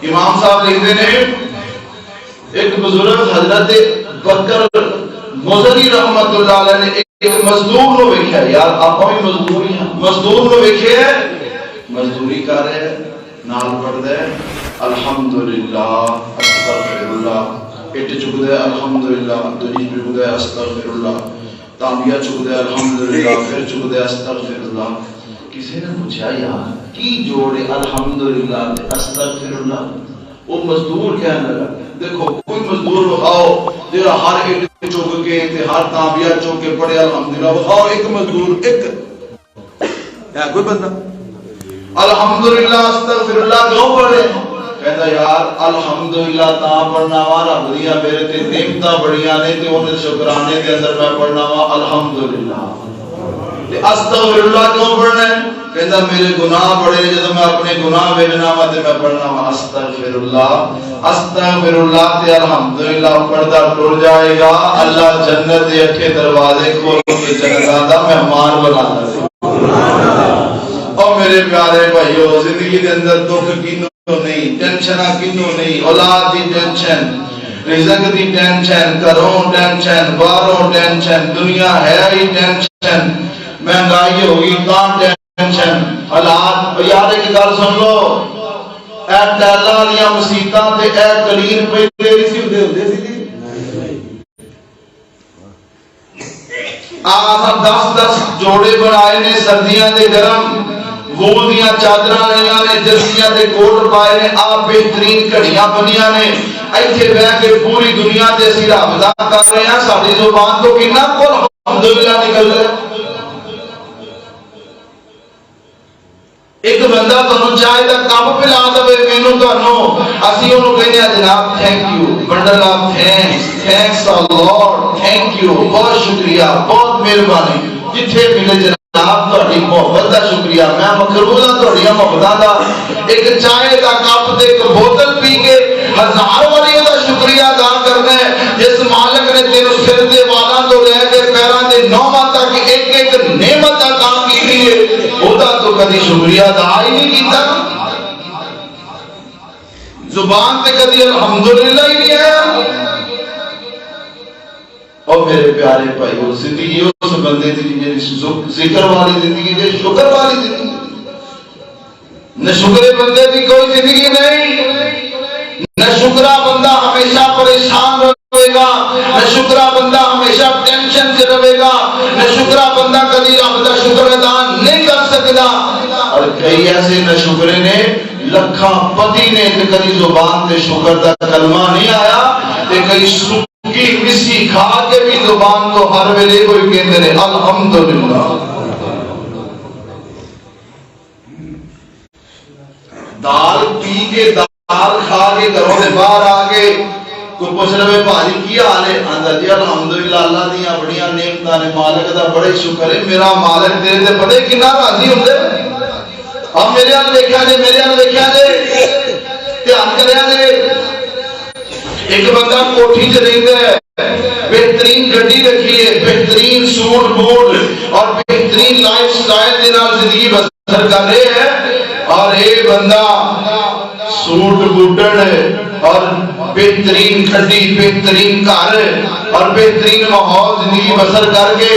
امام صاحب لکھتے ہیں ایک بزرگ حضرت بکر مزنی رحمت اللہ علیہ نے ایک مزدور نو ویکھیا، یار آپ بھی مزدور ہی ہیں، مزدور نو ویکھیا مزدوری کر رہے ہیں، نال پڑھ دے الحمدللہ استغفراللہ، اٹ چک دے الحمدللہ، دوجی چک دے استغفراللہ، تانبیہ چک دے الحمدللہ، پھر چک دے استغفراللہ۔ کسی نے پوچھا یار کی جوڑے الحمدللہ تے استغفراللہ؟ وہ مزدور کہنے لگا دیکھو کوئی مزدور بخاؤ جہاں ہر ایک چک کے تے ہر تانبیہ چک کے پڑھے الحمدللہ، بخاؤ ایک مزدور ایک یا کوئی بندہ الحمدللہ استغفراللہ کیوں پڑھے؟ کہتا یار الحمدللہ تاں پڑھنا وا رب دیاں میرے تے نعمتاں بڑیاں نے تے انہاں دے شکرانے دے اندر میں پڑھنا وا الحمدللہ۔ تے استغفراللہ کیوں پڑھنا ہے؟ کہتا میرے گناہ بڑے جب میں اپنے گناہ ویچنا وا تے میں پڑھنا وا استغفراللہ۔ استغفراللہ تے الحمدللہ پڑھدا ٹر جائے گا، اللہ جنت دے اٹھے دروازے کھول کے جنت دا مہمان بنا دے۔ اور میرے پیارے بھائیو زندگی دے اندر دکھ کینوں نہیں، ٹینشنہ کینوں نہیں، اولاد دی ٹینشن، رزق دی ٹینشن، گھروں ٹینشن، باہروں ٹینشن، دنیا ہے ہی ٹینشن، مہنگائی ہوگی تاں ٹینشن، حالات یار ایک گل سن لو، اے ٹیلاں والیاں مسیتاں تے اے کلیر پہلے نہیں سی ہوندے سی۔ آسان 10 جوڑے بنائے نے سردیاں دے گرم، وول دیاں چادراں لیاں نے، جرسیاں دے کوٹ پائے نے، آپ بہترین گھڑیاں بنیاں نے، ایتھے بیٹھ کے پوری دنیا تے اسی رب دا کر رہے ہیں، ساڈی زبان تو کتنا کل الحمدللہ نکل رہا ہے۔ ایک بندہ تانوں چائے دا کپ پلا دے مینوں تانوں اسی اونوں کہنے جناب thank you, bundle of thanks lord, thank you, بہت شکریہ، بہت مہربانی، جتھے ملے جناب تہاڈی محبت دا شکریہ، میں مقبول ہاں تہاڈیاں محبتاں دا۔ ایک چائے دا کپ تے ایک بوتل پی کے ہزار واری دا شکریہ ادا کرنا ہے جس مالک نے تینوں سر دے والاں تو لے کے پیراں دے نوواں تک ایک ایک نعمت عطا کی ہے، اودا تو کدی شکریہ ادا ہی نہیں کیتا، زبان تے کدی الحمدللہ ہی نہیں آیا۔ اور میرے پیارے بھائیو زندگی اس بندے دی ذکر والی زندگی دے شکر والی زندگی، نہ شکرے بندے دی کوئی زندگی نہیں، نہ شکرہ بندہ ہمیشہ پریشان رہے گا، نہ شکرہ بندہ ہمیشہ ٹینشن سے رہے گا، نہ شکرہ بندہ کبھی رب دا شکر ادا نہیں کر سکتا۔ اور کئی ایسے نہ شکرے نے لکھاں پتی نے کہ کبھی زبان تے شکر دا کلمہ نہیں آیا، تے کئی سکی مسی کھا کے بھی زبان تو ہر ویلے کوئی کہندے نے الحمدللہ۔ دال پی کے دال کھا کے گھروں سے باہر آگے کوئی پوچھ رہے بھائی کی حال ہے؟ آندا جی الحمدللہ اللہ دیاں بڑیاں نعمتاں نے، مالک دا بڑے شکر ہے، میرا مالک تیرے تے پتہ کتنا راضی ہوندے۔ اور میرے ہل ویکھیا جے، میرے ہل ویکھیا جے، دھیان کریا جے، ایک بندہ کوٹھی چ رہندا ہے، بہترین گڈی رکھی ہے، بہترین سوٹ بوٹ اور بہترین لائف سٹائل دے نال زندگی بسر کر رہے ہیں، اور ایک بندہ سوٹ بوٹن اور بہترین گھڑی، بہترین گھر اور بہترین ماحول زندگی بسر کر کے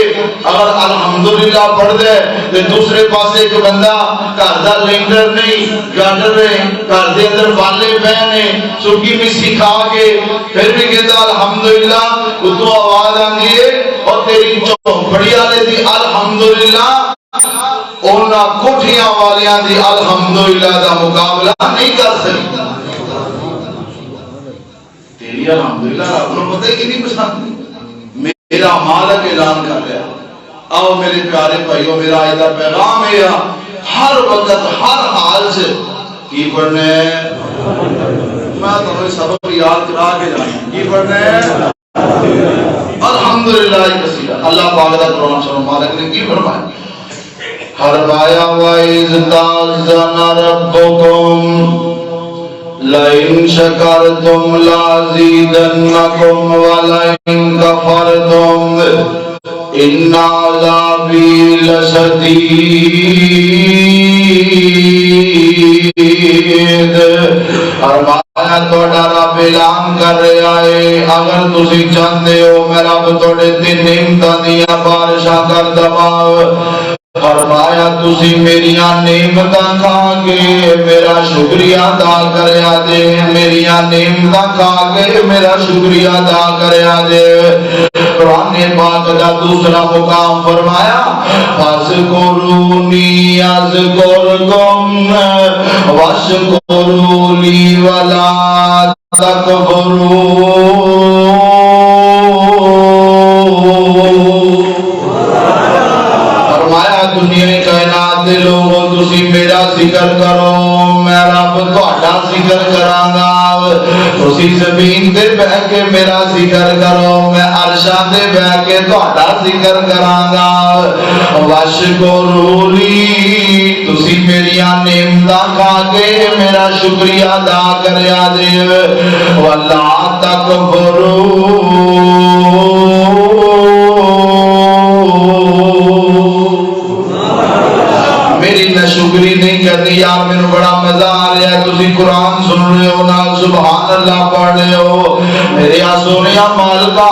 اگر الحمدللہ پڑھ دے تو دوسرے پاسے ایک بندہ گھر دا لینڈر نہیں، گارڈر ہے، گھر دے اندر والے بہن نے سکی مسی کھا کے پھر بھی کہتا الحمدللہ، اتوں آواز آندی ہے اور تیری چوپڑی والے دی الحمدللہ، اونا کوٹھیاں والیاں دی الحمدللہ دا مقابلہ نہیں کر سکتا۔ تیری الحمدللہ رب نو پتہ ہی نہیں پسند، میرا مالک اعلان کر رہا۔ آؤ میرے پیارے بھائیو، میرا آج دا پیغام ہے ہر وقت ہر حال سے کی پڑھنا ہے، میں تمہیں سبق یاد کرا کے جانا، کی پڑھنا ہے الحمدللہ کثیرا۔ اللہ پاک دا قرآن سنو، مالک نے کی فرمایا؟ فرمایا وَإِذْ تَأَذَّنَ رَبُّكُمْ لَئِن شَكَرْتُمْ لَأَزِيدَنَّكُمْ وَلَئِن كَفَرْتُمْ إِنَّ عَذَابِي لَشَدِيدٌ۔ فرمایا تہاڈا رب اعلان کر رہا ہے اگر تسی چاہتے ہو میں رب تہاڈے تے نعمتاں دیاں بارشاں کر دواں فرمایا تسی میریاں نعمتاں کھا کے میرا شکریہ ادا کریا جے میریاں نعمتاں کھا کے میرا شکریہ ادا کریا جے قرآن پاک دا دوسرا مقام فرمایا فَاذْكُرُونِي أَذْكُرْكُمْ وَاشْكُرُوا لِي وَلَا تَكْفُرُونِ دنیا کائنات دے لوگوں تسی میرا ذکر کرو میں رب تہاڈا ذکر کراں گا تسی زمین تے بیٹھ کے میرا ذکر کرو میں عرشاں تے بیٹھ کے تہاڈا ذکر کراں گا واشکروا لی تسی میریاں نعمتاں کھا کے میرا شکریہ ادا کریا جے ولا تکبروا میری ناشکری نہیں کرنی یار میں بڑا مزہ آ رہا ہے تسی قرآن سن رہے ہو نال سبحان اللہ پڑھ رہے ہو میرے سونیا مالکا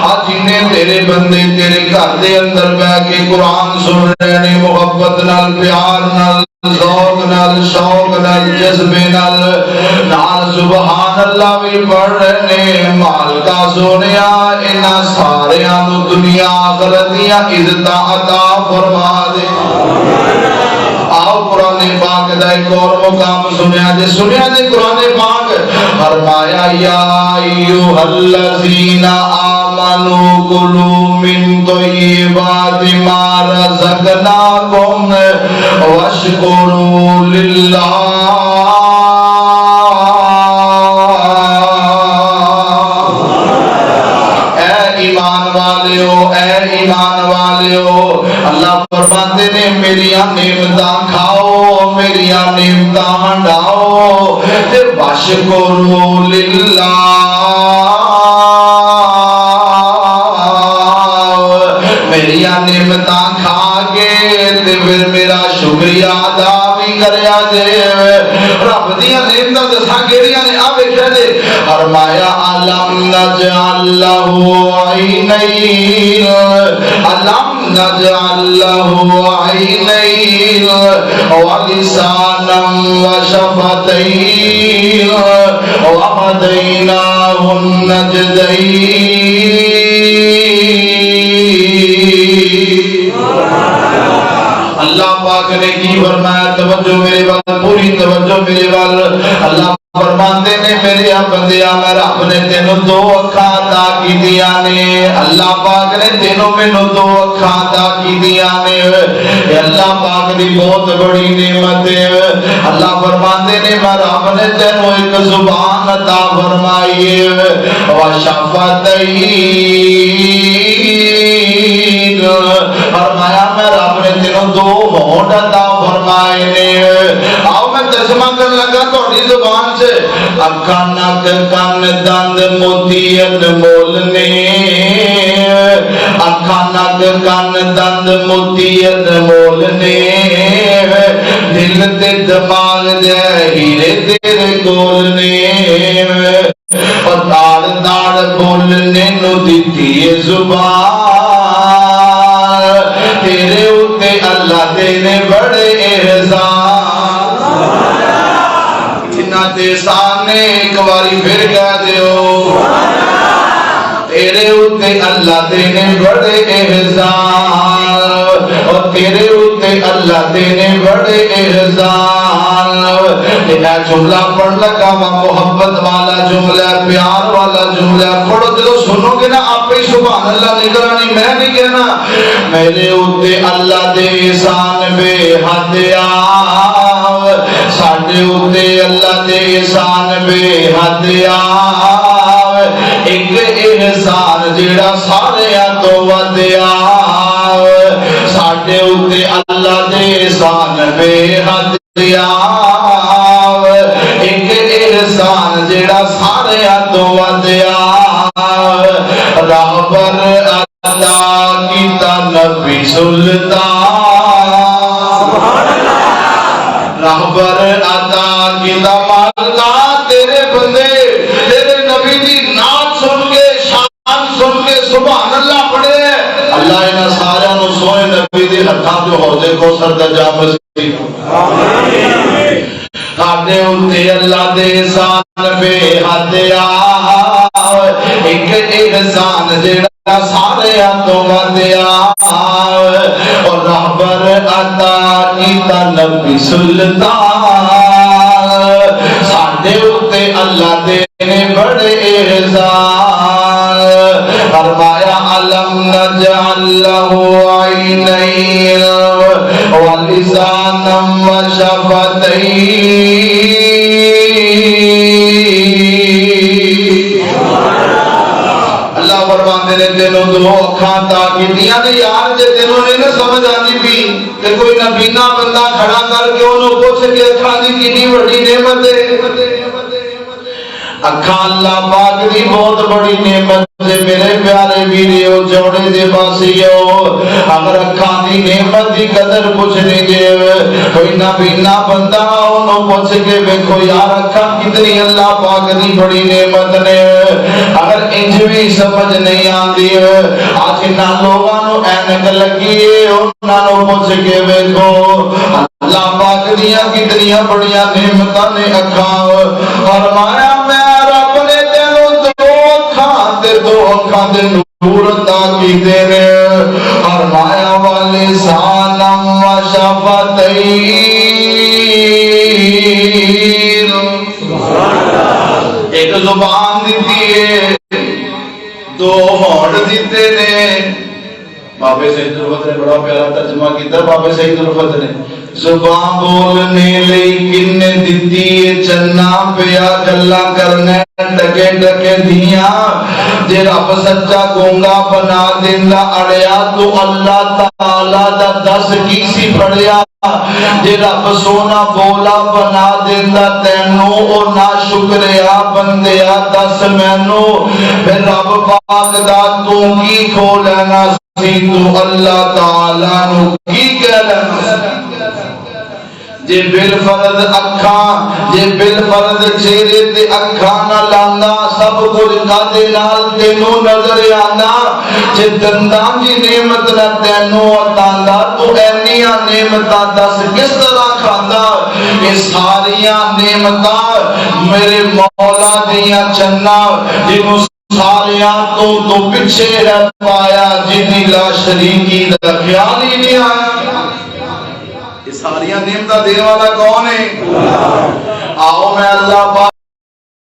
آج انہیں تیرے بندے تیرے گھر دے اندر بیٹھ کے قرآن سن رہے ہیں محبت نال پیار نال ذوق نال شوق نال جذبے نال سبحان اللہ بھی پڑھ رہے ہیں مالکا سونیا انہاں ساریاں نو دنیا آخرت دیاں عزتاں عطا فرما دے آؤ قرآن پاک دا ایک اور مقام سنیا دے قرآن پاک فرمایا یا ایوہ الذین آمنوا کلوا من طیبات ما رزقناکم واشکروا للہ اللہ فرماتے نے میریاں نعمتاں کھاؤ میریاں نعمتاں ہنڈاؤ تے واشکروا للہ میریاں نعمتاں کھا کے تے پھر میرا شکریہ ادا بھی کریا جے رب دیاں نعمتاں دساں کیڑیاں نے آ ویکھیا جے فرمایا علم نجعل لہ عینین علم نجعل لہ عینین ولسانا وشفتین وہدیناہ النجدین اللہ پاک نے کی فرمایا توجہ میرے وال پوری توجہ میرے وال اللہ فرماتے نے میرے بندیا میں رب نے تینوں دو اکھاں عطا کی دیا نے اللہ پاک نے تینوں میں دو اکھاں عطا کی دیا نے یہ اللہ پاک دی بہت بڑی نعمت ہے اللہ فرماتے نے میں رب نے تینوں ایک زبان عطا فرمائی ہے وشفتین فرمایا میں رب نے تینوں دو ہونٹ عطا فرمائے نے آؤ میں ترجمہ کر لگا تھوڑی زبان سے اکھاں نک کان دند موتی انمول نے اکھاں نک کان دند موتی انمول نے دل تے دماغ دے ہیرے تیرے کول نے اور تاڑ تاڑ بولنے نو دیتی ہے زبان تیرے اتے اللہ دینے بڑے احسان جنہ تے سامنے ایک باری پھر کہہ دیو تیرے اتے اللہ دینے بڑے احسان اور تیرے اتے اللہ دینے بڑے احسان یہ جملہ پڑھ لگا محبت والا جملہ پیار والا جملہ پڑھو جب سنو گے نا آپ ہی سبحان اللہ نگرانی میں نہیں کہنا میرے اتے اللہ دے احسان بے حد آو ساڑھے اتے اللہ دے احسان بے حد آو ایک احسان جیڑا سارے تو ود آو ساڑھے اتے اللہ دے احسان بے حد آو ایک احسان جیڑا سارے تو ود آو راہبر عطا کیتا نبی سلطان راہبر عطا کیتا مالکا نبی دی ہتھاں جو حوض کوثر دا جام رسید ساڈے اُتے اللہ دے احسان بے حد ایک احسان جڑا سارے تو ودیا اور رہبر عطا کیتا نبی سلطان ساڈے اُتے اللہ دے نے بڑے احسان فرمایا علم نجعل له عینین ولسانا وشفتین اللہ فرماندے نے تینوں دو اکھاں تا کیتیاں نے یار جے تینوں نہیں سمجھ آندی پی تے کوئی نبینا بندہ کھڑا کر کے انہوں پوچھ کے اکھاں دی کتنی بڑی نعمت ہے اکھاں اللہ پاک دی بہت بڑی نعمت ہے میرے پیارے ویریو جوڑے دے باسیو اگر اکھاں دی نعمت دی قدر پوچھنی دے کوئی نبینا بندہ انہوں پوچھ کے ویکھو یار اکھاں کتنی اللہ پاک دی بڑی نعمت نے اگر انج بھی سمجھ نہیں آندی آج نہ لوگاں نو اینک لگی انہاں نو پوچھ کے ویکھو اللہ پاک دیاں کتنی بڑیاں نعمتاں نے اکھاں فرمایا میں رب نے تینوں دو اکھاں دے نور عطا کیتے نے فرمایا ولسانا وشفتین ایک زبان دیتی ہے دو ہونٹ دیتے نے بابے سید الفت نے بڑا پیارا ترجمہ کیتا بابے سید الفت نے زبان بولنے لئی کنے دیتی ہے چنا پیا گلا کرنے ڈکے ڈکے دیاں جے رب سچا گونگا بنا دیندا اڑیا تو اللہ تعالی دا دس کی سی پڑیا جے رب سونا بولا بنا دیندا تینوں او نا شکریا بندیا دس مینوں پھر رب پاک دا تو کی کھو لینا سی تو اللہ تعالی نو کی کہہ لینا جے بالفرض اکھاں جے بالفرض چہرے تے اکھاں نہ لاندا سب کچھ کادے نال تینوں نظر آندا جے دنداں دی نعمت نہ تینوں عطاں تو اینیاں نعمتاں دس کس طرح کھاندا یہ ساریاں نعمتاں میرے مولا دیاں چنا جنوں ساریاں تو پیچھے رہ پایا جنی لا شریکی دا خیال ہی نہیں آیا ساریاں نعمتاں دینے والا کون ہے آؤ میں اللہ پاک